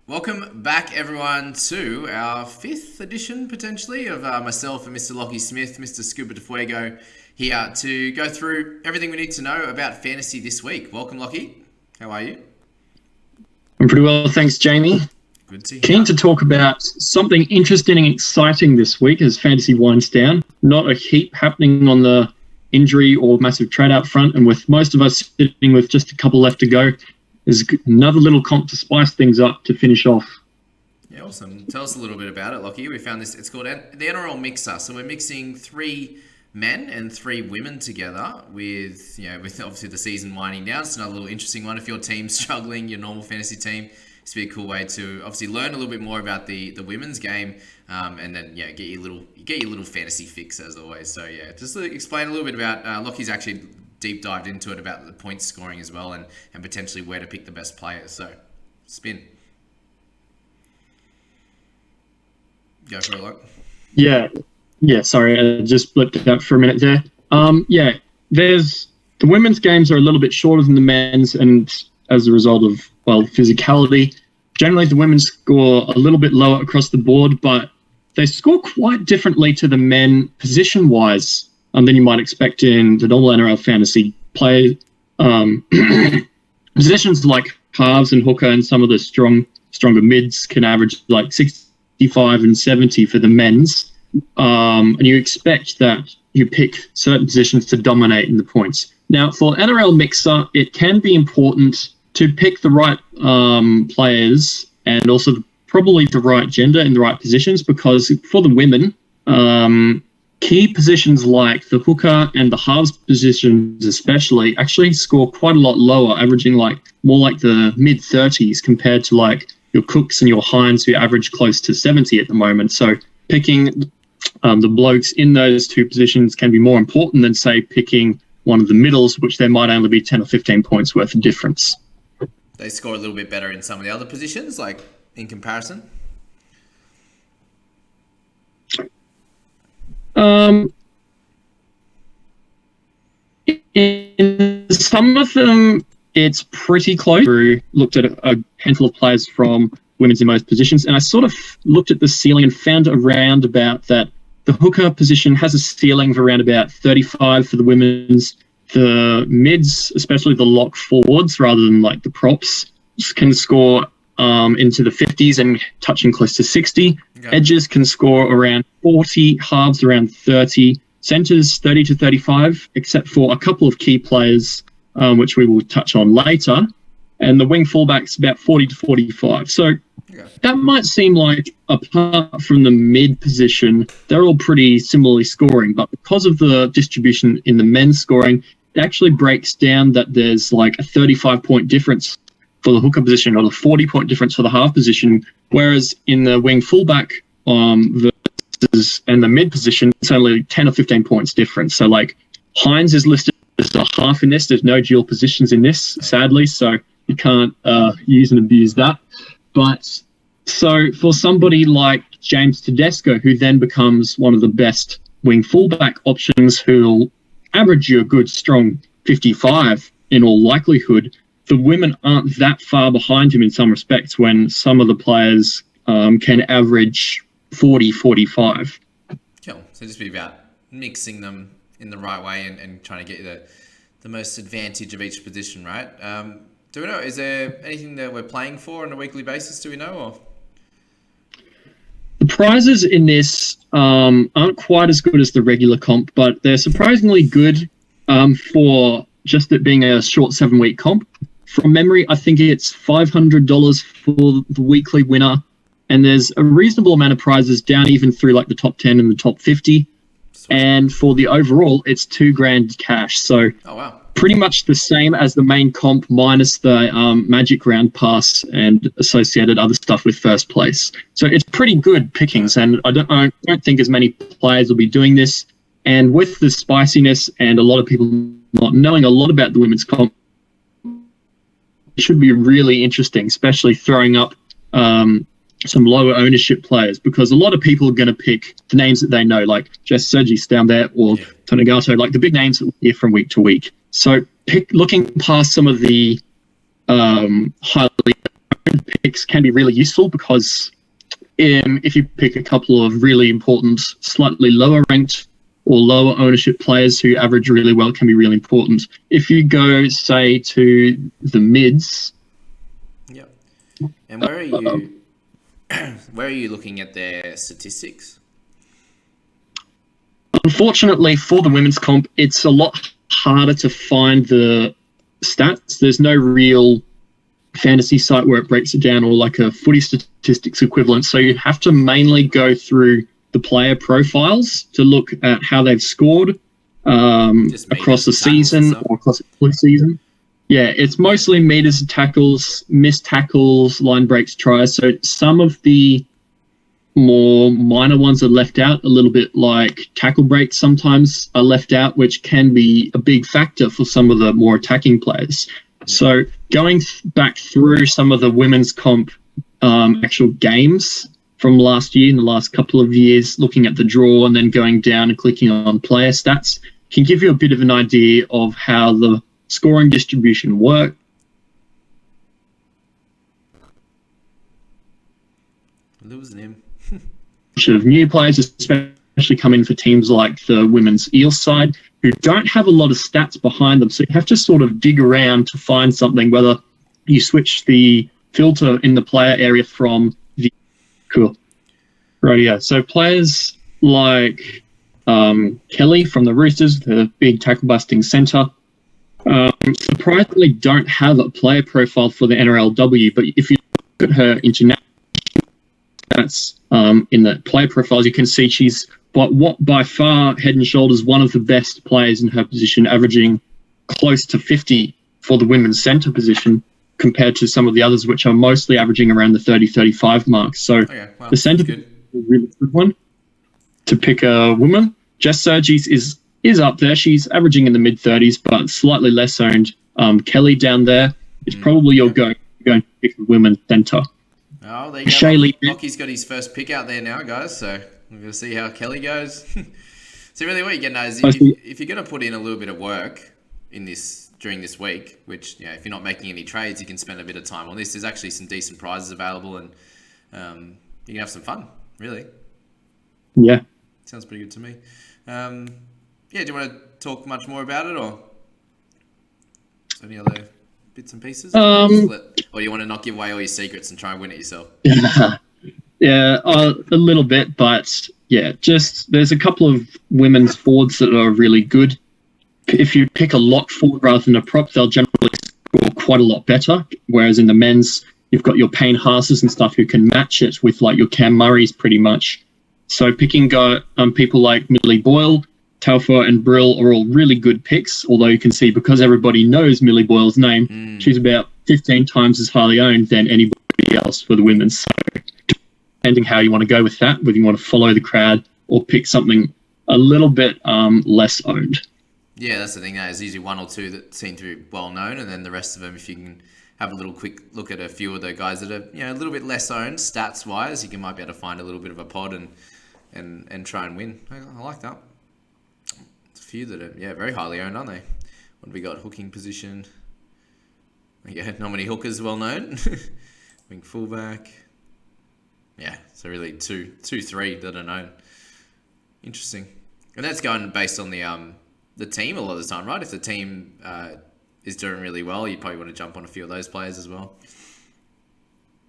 Welcome back, everyone, to our fifth edition, potentially, of myself and Mr. Lockie Smith, Mr. Scuba de Fuego, here to go through everything we need to know about fantasy this week. Welcome, Lockie. How are you? I'm pretty well, thanks, Jamie. Good to hear. Keen to talk about something interesting and exciting this week as fantasy winds down. Not a heap happening on the injury or massive trade out front, and with most of us sitting with just a couple left to go, there's another little comp to spice things up to finish off. Yeah, awesome. Tell us a little bit about it, Lockie. We found this. It's called the NRL Mixer. So we're mixing 3 men and 3 women together with obviously the season winding down. It's another little interesting one. If your team's struggling, your normal fantasy team, it's be a cool way to obviously learn a little bit more about the women's game, and then get your little fantasy fix as always. So yeah, just explain a little bit about Lockie's actually deep dived into it about the point scoring as well, and potentially where to pick the best players. So spin. Go for it, Lock. Yeah. Sorry, I just blipped it out for a minute there. There's the women's games are a little bit shorter than the men's, and as a result of physicality, generally the women score a little bit lower across the board, but they score quite differently to the men position-wise than you might expect in the normal NRL fantasy play. Positions like halves and hooker and some of the stronger mids can average like 65 and 70 for the men's. And you expect that you pick certain positions to dominate in the points. Now, for NRL Mixer, it can be important to pick the right players and also probably the right gender in the right positions, because for the women, key positions like the hooker and the halves positions especially actually score quite a lot lower, averaging more like the mid-30s compared to like your Cooks and your Hines, who average close to 70 at the moment. So picking the blokes in those 2 positions can be more important than, say, picking one of the middles, which there might only be 10 or 15 points worth of difference. They score a little bit better in some of the other positions, like in comparison? In some of them, it's pretty close. We looked at a handful of players from women's in most positions, and I sort of looked at the ceiling and found around about that the hooker position has a ceiling of around about 35 for the women's. The mids, especially the lock forwards rather than like the props, can score into the 50s and touching close to 60. Okay. Edges can score around 40, halves around 30, centers 30 to 35, except for a couple of key players, which we will touch on later. And the wing fullbacks about 40 to 45. So that might seem like, apart from the mid position, they're all pretty similarly scoring. But because of the distribution in the men's scoring, it actually breaks down that there's like a 35-point difference for the hooker position or the 40-point difference for the half position, whereas in the wing fullback versus and the mid position, it's only 10 or 15 points difference. So like Hines is listed as a half in this. There's no dual positions in this, sadly, so you can't use and abuse that. But so for somebody like James Tedesco, who then becomes one of the best wing fullback options, who'll average you a good strong 55 in all likelihood, the women aren't that far behind him in some respects, when some of the players can average 40, 45. Cool. So just be about mixing them in the right way and trying to get you the most advantage of each position, right? Do we know, is there anything that we're playing for on a weekly basis, do we know? Or? The prizes in this aren't quite as good as the regular comp, but they're surprisingly good for just it being a short 7-week comp. From memory, I think it's $500 for the weekly winner, and there's a reasonable amount of prizes down even through like the top 10 and the top 50. Sweet. And for the overall, it's $2,000 cash. So pretty much the same as the main comp, minus the Magic Round Pass and associated other stuff with first place. So it's pretty good pickings, and I don't think as many players will be doing this. And with the spiciness and a lot of people not knowing a lot about the women's comp, it should be really interesting, especially throwing up some lower ownership players, because a lot of people are going to pick the names that they know, like Jess Sergis down there or Tonegato, like the big names that we hear from week to week. So looking past some of the highly picks can be really useful because if you pick a couple of really important, slightly lower ranked or lower ownership players who average really well, can be really important. If you go, say, to the mids. Yep. And where are you? Where are you looking at their statistics? Unfortunately, for the women's comp, it's a lot harder to find the stats. There's no real fantasy site where it breaks it down, or like a footy statistics equivalent. So you have to mainly go through the player profiles to look at how they've scored across the season or across a full season. Yeah, it's mostly meters, tackles, missed tackles, line breaks, tries. So some of the more minor ones are left out, a little bit like tackle breaks sometimes are left out, which can be a big factor for some of the more attacking players. So going back through some of the women's comp actual games from last year, in the last couple of years, looking at the draw and then going down and clicking on player stats can give you a bit of an idea of how the scoring distribution works. Losing him. Of new players, especially coming for teams like the women's Eels side, who don't have a lot of stats behind them. So you have to sort of dig around to find something, whether you switch the filter in the player area from the... Cool. Right, yeah. So players like Kelly from the Roosters, the big tackle-busting centre, surprisingly don't have a player profile for the NRLW, but if you look at her international stats in the player profiles, you can see she's by far head and shoulders one of the best players in her position, averaging close to 50 for the women's centre position compared to some of the others, which are mostly averaging around the 30-35 mark. So the centre is a really good one to pick a woman. Jess Sergis is up there. She's averaging in the mid-30s, but slightly less owned. Kelly down there is probably your going to pick a women's centre. Oh, there you go. Lockie's got his first pick out there now, guys. So we're going to see how Kelly goes. So really what you're getting at is if you're going to put in a little bit of work in this during this week, which, if you're not making any trades, you can spend a bit of time on this. There's actually some decent prizes available, and you can have some fun, really. Yeah. Sounds pretty good to me. Do you want to talk much more about it, or any other bits and pieces? Or you want to not give away all your secrets and try and win it yourself? Yeah, a little bit, but just there's a couple of women's forwards that are really good. If you pick a lock forward rather than a prop, they'll generally score quite a lot better. Whereas in the men's, you've got your Payne Haas's and stuff who can match it with like your Cam Murray's pretty much. So picking people like Millie Boyle, Taufa and Brill are all really good picks, although you can see because everybody knows Millie Boyle's name, she's about 15 times as highly owned than anybody else for the women's. So depending how you want to go with that, whether you want to follow the crowd or pick something a little bit less owned. Yeah, that's the thing. There's usually one or two that seem to be well known, and then the rest of them, if you can have a little quick look at a few of the guys that are a little bit less owned stats wise, you might be able to find a little bit of a pod and try and win. I like that. It's a few that are very highly owned, aren't they? What have we got? Hooking position. Yeah, not many hookers well known. Wing fullback. Yeah, so really two, three that are known. Interesting, and that's going based on the team a lot of the time, right? If the team is doing really well, you probably want to jump on a few of those players as well.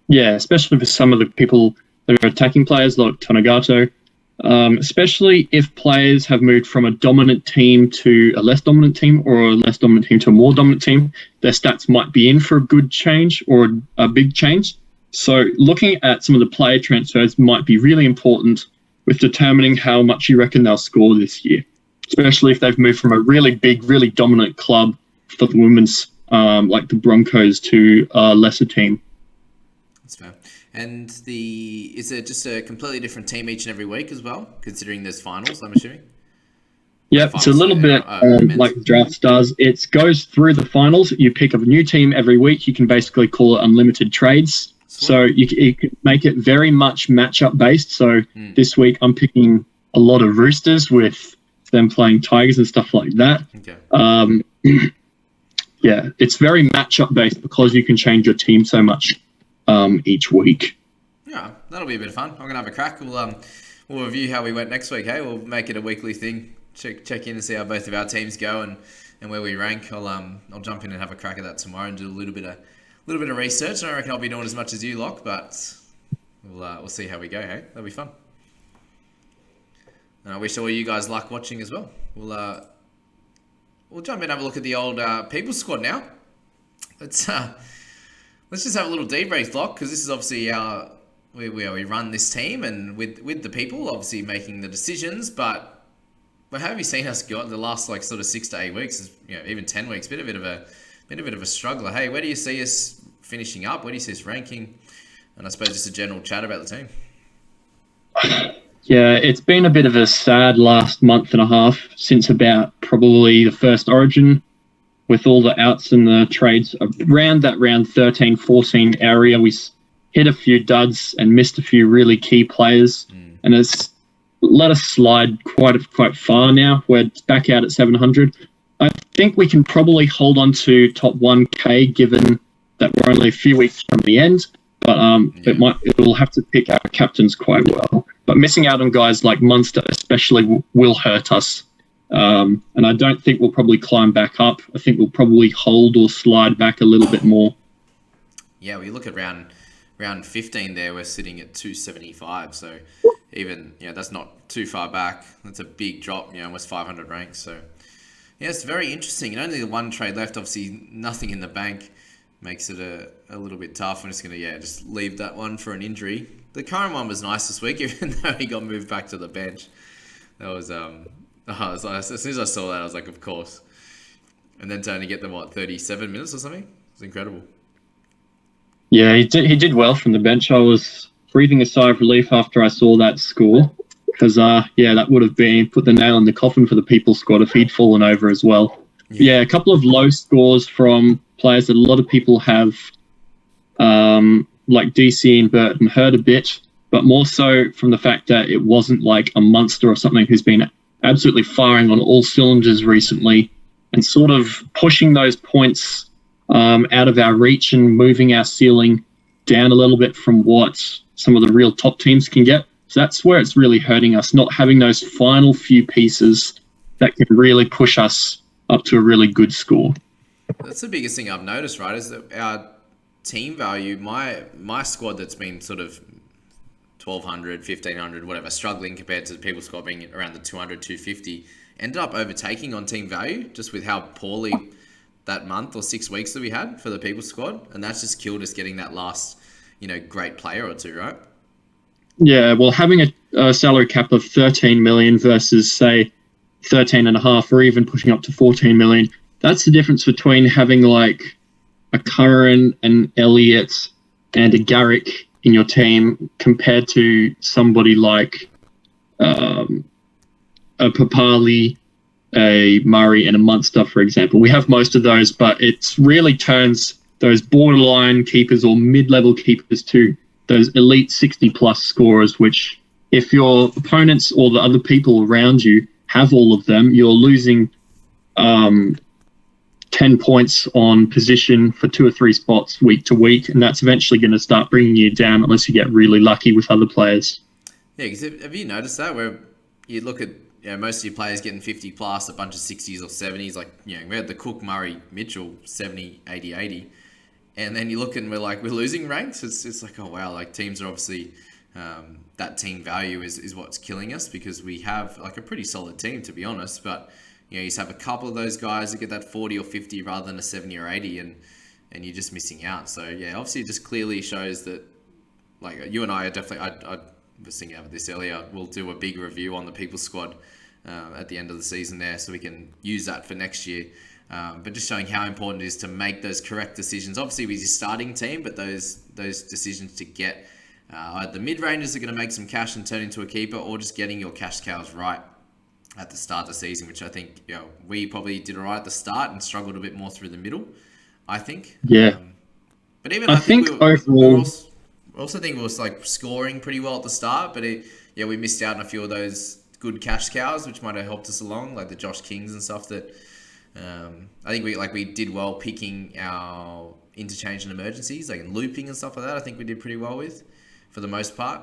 Yeah, especially for some of the people that are attacking players like Tonagato. Especially if players have moved from a dominant team to a less dominant team, or a less dominant team to a more dominant team, their stats might be in for a good change or a big change. So looking at some of the player transfers might be really important with determining how much you reckon they'll score this year, especially if they've moved from a really big, really dominant club for the women's, like the Broncos, to a lesser team. That's fair. And is it just a completely different team each and every week as well, considering there's finals, I'm assuming? Yeah, it's a little bit like draft does. It goes through the finals. You pick up a new team every week. You can basically call it unlimited trades. Sweet. So you can make it very much matchup based. So this week I'm picking a lot of Roosters with them playing Tigers and stuff like that. Okay. Yeah, it's very matchup based because you can change your team so much. each week. Yeah, that'll be a bit of fun. I'm gonna have a crack. We'll review how we went next week. Hey, we'll make it a weekly thing. Check in and see how both of our teams go and where we rank. I'll jump in and have a crack at that tomorrow and do a little bit of research. I don't reckon I'll be doing as much as you, Lock, but we'll see how we go. Hey, that'll be fun. And I wish all you guys luck watching as well. We'll jump in and have a look at the old people squad now. Let's just have a little debrief, Lock, because this is obviously we run this team and with the people obviously making the decisions. But how have you seen us go the last like sort of 6 to 8 weeks? Even 10 weeks, been a bit of a struggler. Hey, where do you see us finishing up? Where do you see us ranking? And I suppose just a general chat about the team. Yeah, it's been a bit of a sad last month and a half since about probably the first Origin, with all the outs and the trades around that round 13, 14 area. We hit a few duds and missed a few really key players, and it's let us slide quite far now. We're back out at 700. I think we can probably hold on to top 1K given that we're only a few weeks from the end, but it'll have to pick our captains quite well. But missing out on guys like Munster especially will hurt us. And I don't think we'll probably climb back up. I think we'll probably hold or slide back a little bit more. Yeah, we look at round 15 there, we're sitting at 275. So even, that's not too far back. That's a big drop, almost 500 ranks. So yeah, it's very interesting. And only the one trade left, obviously nothing in the bank makes it a little bit tough. I'm just going to, just leave that one for an injury. The current one was nice this week, even though he got moved back to the bench. That was, as soon as I saw that, I was like, of course. And then to only get them, 37 minutes or something? It's incredible. Yeah, he did well from the bench. I was breathing a sigh of relief after I saw that score. Because, that would have put the nail in the coffin for the people squad if he'd fallen over as well. Yeah, a couple of low scores from players that a lot of people have, like DC and Burton, heard a bit, but more so from the fact that it wasn't like a Munster or something who's been absolutely firing on all cylinders recently and sort of pushing those points out of our reach and moving our ceiling down a little bit from what some of the real top teams can get. So that's where it's really hurting us, not having those final few pieces that can really push us up to a really good score. That's the biggest thing I've noticed, right, is that our team value, my squad that's been sort of 1,200, 1,500, whatever, struggling compared to the people squad being around the 200, 250, ended up overtaking on team value just with how poorly that month or 6 weeks that we had for the people squad. And that's just killed us getting that last, great player or two, right? Yeah, well, having a salary cap of 13 million versus, say, 13.5 or even pushing up to 14 million, that's the difference between having like a Curran, an Elliott, and a Garrick in your team compared to somebody like a Papali, a Murray, and a Munster, for example. We have most of those, but it really turns those borderline keepers or mid-level keepers to those elite 60-plus scorers, which if your opponents or the other people around you have all of them, you're losing 10 points on position for 2 or 3 spots week to week, and that's eventually going to start bringing you down unless you get really lucky with other players. Yeah, because have you noticed that where you look at most of your players getting 50 plus, a bunch of 60s or 70s, like we had the Cook, Murray, Mitchell 70, 80, 80, and then you look and we're losing ranks. It's like, oh wow, like teams are obviously that team value is what's killing us, because we have like a pretty solid team, to be honest, but you just have a couple of those guys that get that 40 or 50 rather than a 70 or 80, and you're just missing out. So yeah, obviously it just clearly shows that, like, you and I are definitely, I was thinking about this earlier, we'll do a big review on the people squad at the end of the season there, so we can use that for next year. But just showing how important it is to make those correct decisions. Obviously with your starting team, but those decisions to get the mid-rangers are going to make some cash and turn into a keeper, or just getting your cash cows right at the start of the season, which I think we probably did all right at the start and struggled a bit more through the middle, I think. Yeah. But even I think overall, I also think it was like scoring pretty well at the start, but we missed out on a few of those good cash cows, which might have helped us along, like the Josh Kings and stuff that I think we did well picking our interchange and emergencies, like looping and stuff like that. I think we did pretty well with, for the most part.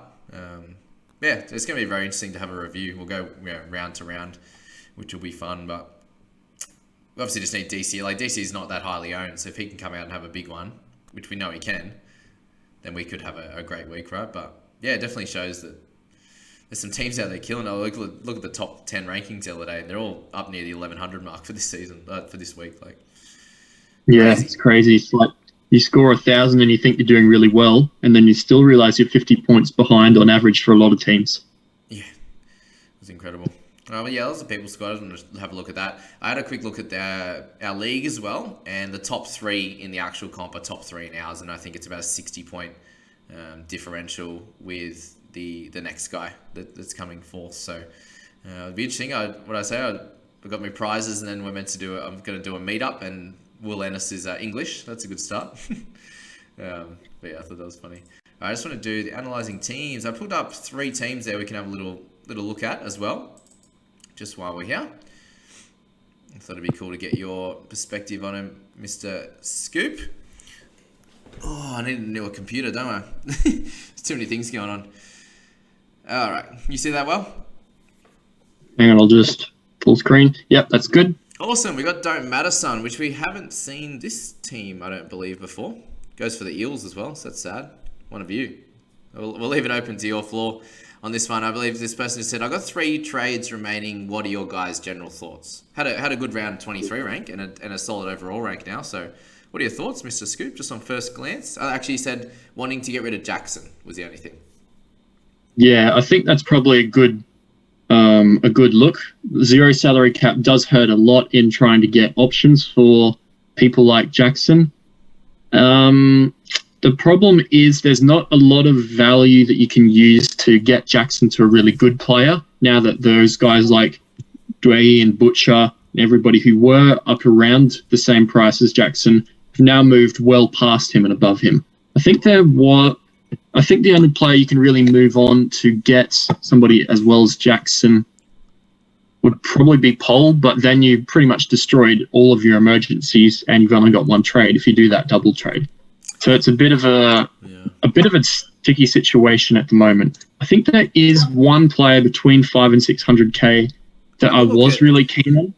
Yeah, it's going to be very interesting to have a review. We'll go round to round, which will be fun, but we obviously just need DC. Like, DC is not that highly owned, so if he can come out and have a big one, which we know he can, then we could have a great week, right? But yeah, it definitely shows that there's some teams out there killing it. Look at the top 10 rankings the other day. They're all up near the 1100 mark for this season, for this week. Like, yeah, crazy. It's crazy. It's like you score 1,000 and you think you're doing really well, and then you still realize you're 50 points behind on average for a lot of teams. Yeah, it was incredible. But yeah, that was the People Squad. I just wanted to have a look at that. I had a quick look at our league as well, and the top 3 in the actual comp are top 3 in ours, and I think it's about a 60-point differential with the next guy that's coming forth. So it'll be interesting. I got my prizes, and then we're meant to I'm going to do a meetup, and Will Ennis is English. That's a good start. But yeah, I thought that was funny. I just want to do the analysing teams. I pulled up 3 teams there we can have a little look at as well, just while we're here. I thought it'd be cool to get your perspective on him, Mr. Scoop. Oh, I need a newer computer, don't I? There's too many things going on. All right, you see that well? Hang on, I'll just full screen. Yep, that's good. Awesome. We got Don't Matter Son, which we haven't seen this team, I don't believe, before. Goes for the Eels as well, so that's sad. One of you. We'll leave it open to your floor on this one. I believe this person said, I got 3 trades remaining. What are your guys' general thoughts? Had a good round 23 rank and a solid overall rank now. So what are your thoughts, Mr. Scoop, just on first glance? I actually said wanting to get rid of Jackson was the only thing. Yeah, I think that's probably a good look. Zero salary cap does hurt a lot in trying to get options for people like Jackson. The problem is there's not a lot of value that you can use to get Jackson to a really good player now that those guys like Dwayne and Butcher and everybody who were up around the same price as Jackson have now moved well past him and above him. I think the only player you can really move on to get somebody as well as Jackson would probably be Pole, but then you pretty much destroyed all of your emergencies and you've only got one trade if you do that double trade. So it's a bit of a sticky situation at the moment. I think there is one player between 5 and 600k that I was really keen on.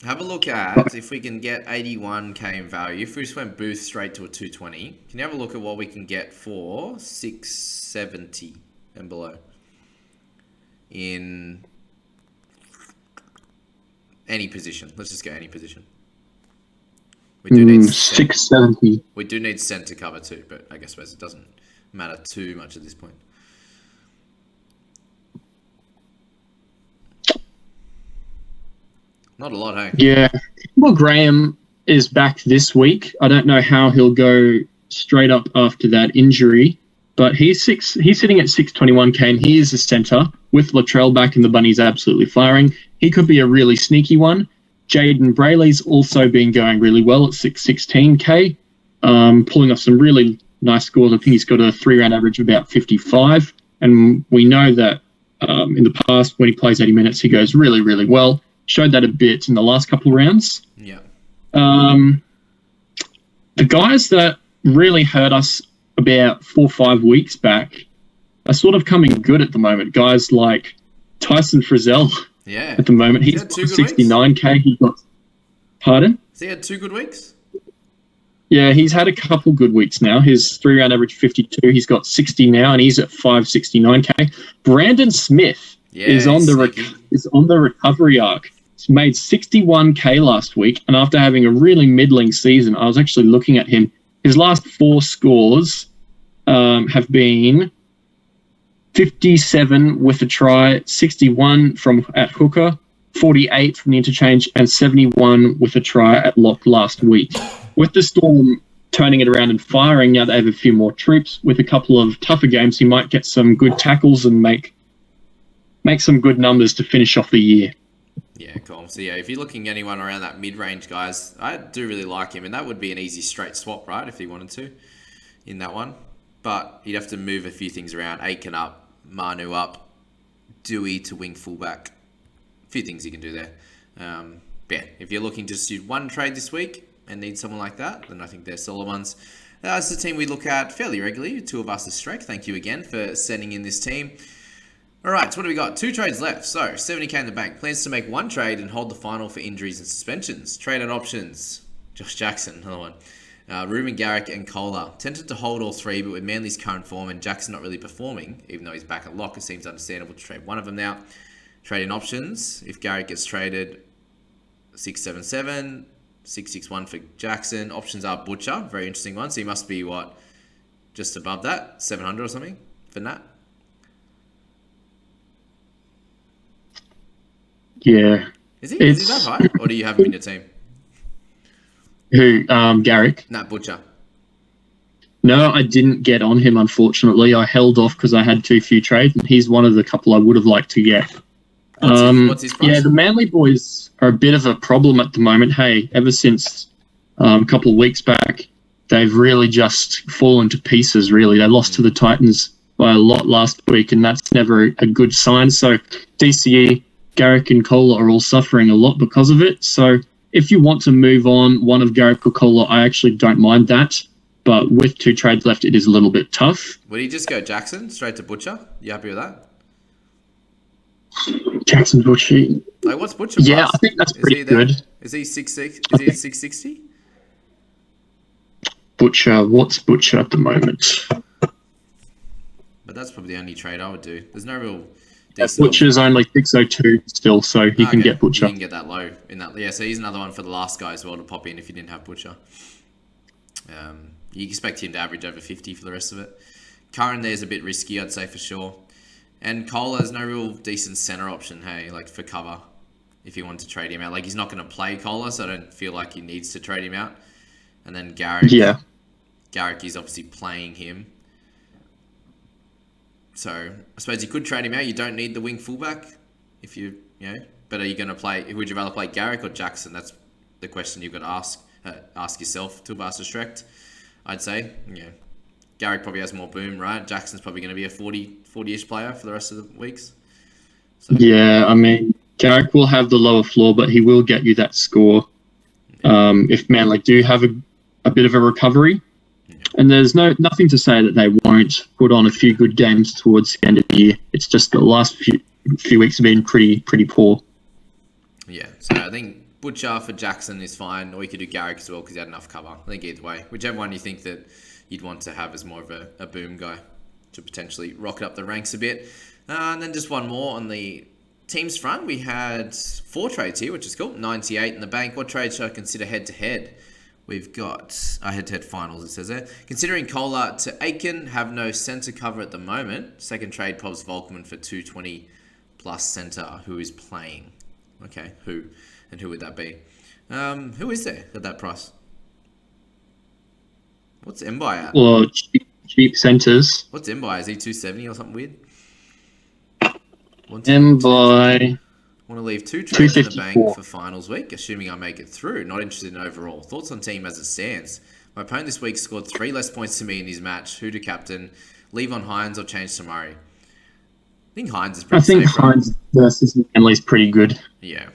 Have a look at if we can get 81k in value. If we just went booth straight to a 220, can you have a look at what we can get for 670 and below in any position? Let's just go any position. We do need 670. We do need centre cover too, but I guess it doesn't matter too much at this point. Not a lot, hey? Yeah. Well, Graham is back this week. I don't know how he'll go straight up after that injury, but he's sitting at 621k, and he is a centre with Latrell back, and the Bunnies absolutely firing. He could be a really sneaky one. Jaden Brayley's also been going really well at 616k, pulling off some really nice scores. I think he's got a 3-round average of about 55, and we know that in the past when he plays 80 minutes, he goes really, really well. Showed that a bit in the last couple of rounds. Yeah. The guys that really hurt us about 4 or 5 weeks back are sort of coming good at the moment. Guys like Tyson Frizzell. Yeah. At the moment, he's got 69k. He got, pardon? Has he had 2 good weeks? Yeah, he's had a couple good weeks now. His 3-round average 52. He's got 60 now, and he's at 569k. Brandon Smith is on the recovery arc. He's made 61k last week, and after having a really middling season, I was actually looking at him. His last 4 scores have been 57 with a try, 61 from at hooker, 48 from the interchange, and 71 with a try at lock last week. With the Storm turning it around and firing, now they have a few more troops. With a couple of tougher games, he might get some good tackles and make some good numbers to finish off the year. Yeah, cool. So yeah, if you're looking at anyone around that mid-range, guys, I do really like him, and that would be an easy straight swap, right, if he wanted to in that one. But you'd have to move a few things around. Aiken up, Manu up, Dewey to wing fullback. A few things you can do there. Yeah, if you're looking to just do one trade this week, and need someone like that, then I think they're solid ones. It's the team we look at fairly regularly. Two of us is Strek. Thank you again for sending in this team. All right, so what do we got? 2 trades left. So 70k in the bank. Plans to make 1 trade and hold the final for injuries and suspensions. Trade at options. Josh Jackson, another one. Ruben Garrick and Kohler. Tempted to hold all 3, but with Manly's current form and Jackson not really performing, even though he's back at lock, it seems understandable to trade one of them now. Trade in options. If Garrick gets traded, 677, 661 for Jackson. Options are Butcher, very interesting one. So he must be, what, just above that? 700 or something for Nat? Yeah. Is he that high? Or do you have him in your team? Who? Garrick? Nat Butcher. No, I didn't get on him, unfortunately. I held off because I had too few trades, and he's one of the couple I would have liked to get. What's his price? Yeah, the Manly boys are a bit of a problem at the moment. Hey, ever since a couple of weeks back, they've really just fallen to pieces, really. They lost to the Titans by a lot last week, and that's never a good sign. So DCE, Garrick and Kohler are all suffering a lot because of it. So if you want to move on one of Garrick or Kohler, I actually don't mind that. But with 2 trades left, it is a little bit tough. Would he just go Jackson straight to Butcher? You happy with that? Jackson Butcher. Like, what's Butcher? Yeah, price? I think that's pretty good. Is he 6'6"? Is he 660? Butcher, what's Butcher at the moment? But that's probably the only trade I would do. There's no real Butcher's only 602 still, so he can get Butcher. You can get that low in that. Yeah, so he's another one for the last guy as well to pop in if you didn't have Butcher. You expect him to average over 50 for the rest of it. Curran there's a bit risky, I'd say for sure. And Kohler's no real decent center option, hey, like for cover, if you want to trade him out. Like, he's not going to play Kohler, so I don't feel like he needs to trade him out. And then Garrick. Yeah. Garrick is obviously playing him. So I suppose you could trade him out. You don't need the wing fullback if you know. But are you going to play? Would you rather play Garrick or Jackson? That's the question you've got to ask yourself. Toolbuster Strecht, I'd say. Yeah, Garrick probably has more boom, right? Jackson's probably going to be a 40-ish player for the rest of the weeks. So. Yeah, I mean, Garrick will have the lower floor, but he will get you that score. If Manly do have a bit of a recovery. And there's nothing to say that they won't put on a few good games towards the end of the year. It's just the last few weeks have been pretty poor. Yeah, so I think Butcher for Jackson is fine, or you could do Garrick as well because he had enough cover. I think either way, whichever one you think that you'd want to have as more of a boom guy to potentially rocket up the ranks a bit. And then just one more on the teams front. We had 4 trades here, which is cool. 98 in the bank. What trade should I consider head-to-head? We've got head-to-head finals, it says there. Considering Kohler to Aiken, have no centre cover at the moment. Second trade, Probs Volkman for 220 plus centre, who is playing. Okay, who? And who would that be? Who is there at that price? What's Mbai at? Well, cheap centres. What's Mbai? Is he 270 or something weird? Mbai. Want to leave 2 trades in the bank for finals week, assuming I make it through. Not interested in overall. Thoughts on team as it stands? My opponent this week scored 3 less points to me in his match. Who to captain? Leave on Hines or change to Murray? I think Hines is pretty safe. I think Hines versus Manly is pretty good. Yeah.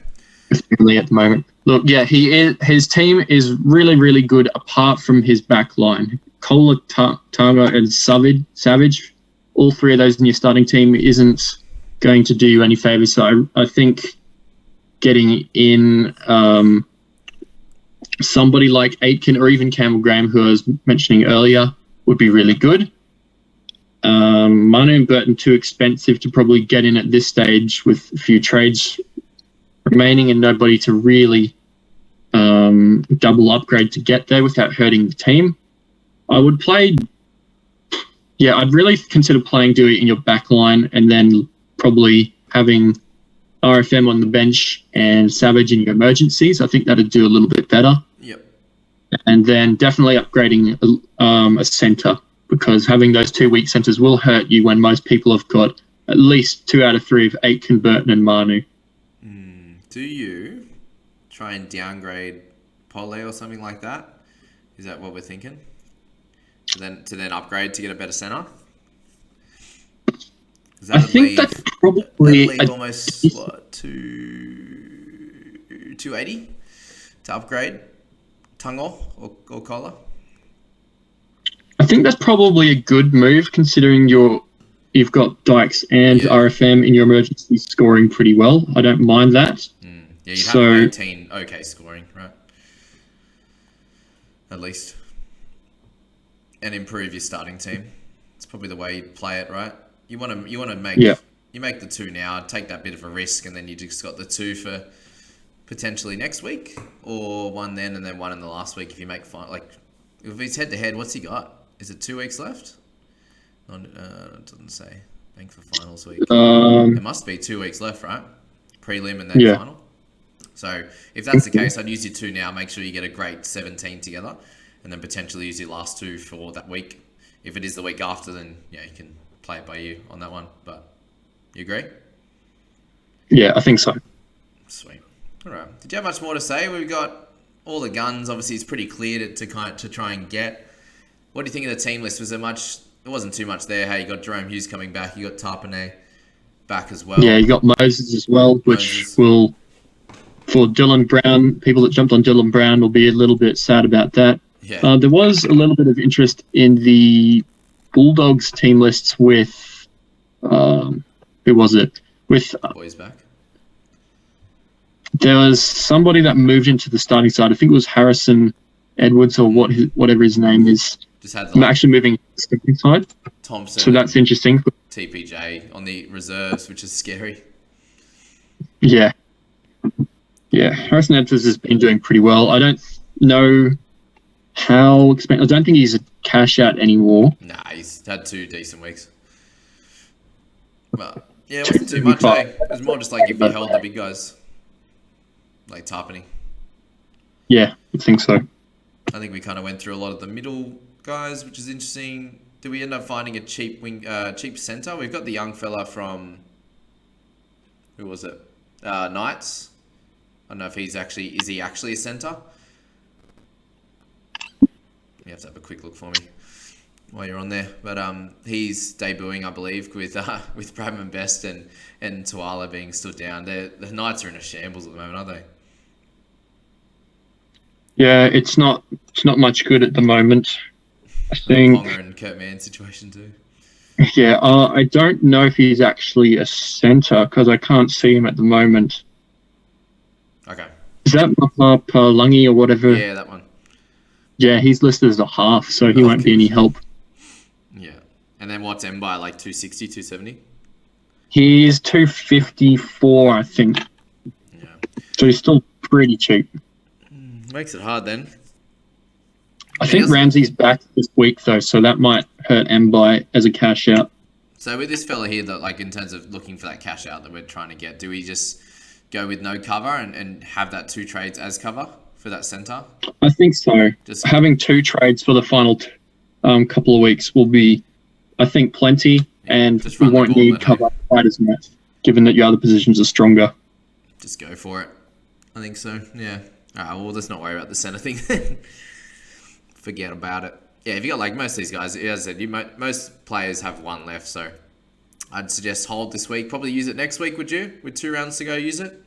Especially at the moment. Look, yeah, his team is really, really good apart from his back line. Kohler, Targa, and Savage, all 3 of those in your starting team isn't going to do you any favours. So I think getting in somebody like Aitken or even Campbell Graham, who I was mentioning earlier, would be really good. Manu and Burton too expensive to probably get in at this stage with a few trades remaining and nobody to really double upgrade to get there without hurting the team. I'd really consider playing Dewey in your back line and then probably having RFM on the bench and Savage in your emergencies. I think that'd do a little bit better. Yep. And then definitely upgrading a centre, because having those 2 weak centres will hurt you when most people have got at least 2 out of 3 of Aitken, Burton and Manu. Do you try and downgrade Pole or something like that? Is that what we're thinking? To then upgrade to get a better centre? I think that's probably almost 280 to upgrade Tungo or Collar? I think that's probably a good move considering you've got Dykes and RFM in your emergency scoring pretty well. I don't mind that. Yeah, you'd have 18 okay scoring, right? At least. And improve your starting team. It's probably the way you play it, right? You want to make you make the 2 now, take that bit of a risk, and then you just got the 2 for potentially next week, or 1 then and then 1 in the last week if you make if he's head to head, what's he got? Is it 2 weeks left? It doesn't say. Bank for finals week. It must be 2 weeks left, right? Prelim and then final. So if that's the case, I'd use your 2 now. Make sure you get a great 17 together, and then potentially use your last 2 for that week. If it is the week after, then you can play it by you on that one. But you agree? Yeah, I think so. Sweet. All right. Did you have much more to say? We've got all the guns. Obviously, it's pretty clear to try and get. What do you think of the team list? Was there much? There wasn't too much there. Hey, you got Jerome Hughes coming back. You got Tarpanay back as well. Yeah, you got Moses as well, which will, for Dylan Brown, people that jumped on Dylan Brown will be a little bit sad about that. Yeah. There was a little bit of interest in the Bulldogs team lists with, who was it? With Boys back. There was somebody that moved into the starting side. I think it was Harrison Edwards or whatever his name is. Just had I'm actually moving to the starting side. Thompson. So that's interesting. TPJ on the reserves, which is scary. Yeah. Yeah, Harrison Edwards has been doing pretty well. I don't know how expensive. I don't think he's a cash out anymore. Nah, he's had 2 decent weeks. But yeah, it wasn't too much. It was more just like if you held the big guys, like Tarpany. Yeah, I think so. I think we kind of went through a lot of the middle guys, which is interesting. Did we end up finding a cheap centre? We've got the young fella from, who was it? Knights. I don't know if is he actually a centre? You have to have a quick look for me while you're on there. But he's debuting, I believe, with Bradman Best and Tuala being stood down. The Knights are in a shambles at the moment, aren't they? Yeah, it's not much good at the moment. I think Ponga and Kurt Mann situation too. Yeah, I don't know if he's actually a centre because I can't see him at the moment. Okay. Is that Maha Palangi or whatever? Yeah, that one. Yeah, he's listed as a half, so he won't be any help. Yeah. And then what's M by, like 260, 270? He's 254, I think. Yeah. So he's still pretty cheap. Makes it hard then. I think Ramsey's back this week, though, so that might hurt M-Buy as a cash out. So with this fella here, that like in terms of looking for that cash out that we're trying to get, do we just go with no cover and have that 2 trades as cover for that centre? I think so. Just having 2 trades for the final couple of weeks will be, I think, plenty, and we won't need cover quite as much, given that your other positions are stronger. Just go for it. I think so, yeah. All right, well, let's not worry about the centre thing then. Forget about it. Yeah, if you got like most of these guys, as I said, most players have 1 left, so I'd suggest hold this week. Probably use it next week, would you? With 2 rounds to go, use it.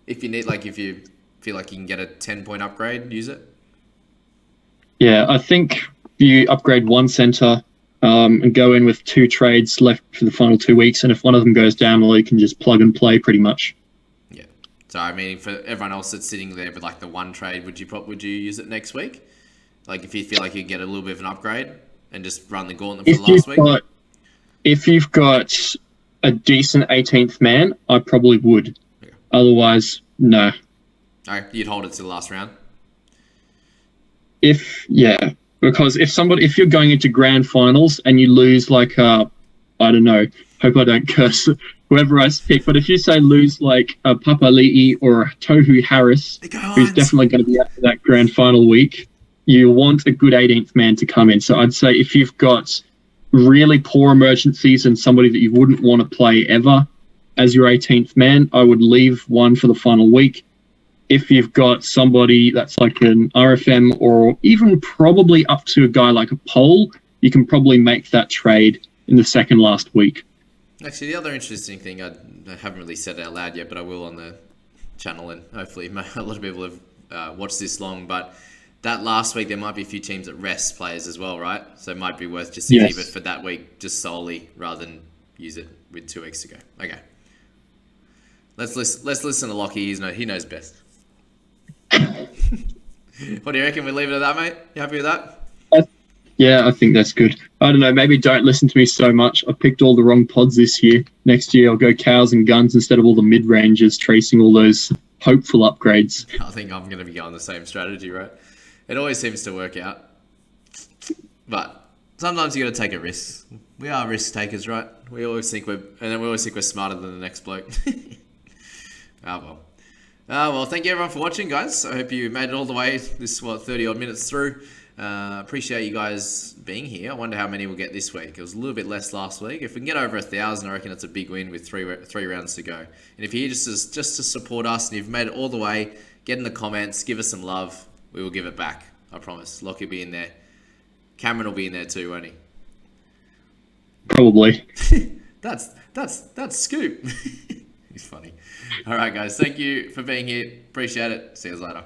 If you need, if you feel like you can get a 10-point upgrade, use it. Yeah, I think you upgrade 1 centre and go in with 2 trades left for the final 2 weeks, and if one of them goes down, well, you can just plug and play pretty much. Yeah. So I mean, for everyone else that's sitting there with like the 1 trade, would you use it next week? Like if you feel like you can get a little bit of an upgrade and just run the gauntlet for the last week? If you've got a decent 18th man, I probably would. Okay. Otherwise, no. Okay, you'd hold it to the last round? Because if you're going into grand finals and you lose I don't know, hope I don't curse whoever I pick, but if you say lose like a Papali'i or a Tohu Harris, who's definitely going to be out for that grand final week, you want a good 18th man to come in. So I'd say if you've got really poor emergencies and somebody that you wouldn't want to play ever as your 18th man, I would leave 1 for the final week. If you've got somebody that's like an RFM or even probably up to a guy like a Pole, you can probably make that trade in the second last week. Actually, the other interesting thing, I haven't really said it out loud yet, but I will on the channel, and hopefully a lot of people have watched this long, but that last week there might be a few teams that rest players as well, right? So it might be worth just to keep it for that week just solely rather than use it with 2 weeks to go. Okay. Let's listen to Lockie. He knows best. What do you reckon? We leave it at that, mate? You happy with that? Yeah, I think that's good. I don't know. Maybe don't listen to me so much. I picked all the wrong pods this year. Next year, I'll go cows and guns instead of all the mid-rangers tracing all those hopeful upgrades. I think I'm going to be going the same strategy, right? It always seems to work out. But sometimes you got to take a risk. We are risk takers, right? We always think we're smarter than the next bloke. Well, thank you everyone for watching, guys. I hope you made it all the way. This 30 odd minutes through. Appreciate you guys being here. I wonder how many we'll get this week. It was a little bit less last week. If we can get over 1,000, I reckon it's a big win with three rounds to go. And if you're here just to support us and you've made it all the way, get in the comments, give us some love. We will give it back. I promise. Lockie will be in there. Cameron will be in there too, won't he? Probably. That's Scoop. He's funny. All right, guys. Thank you for being here. Appreciate it. See you later.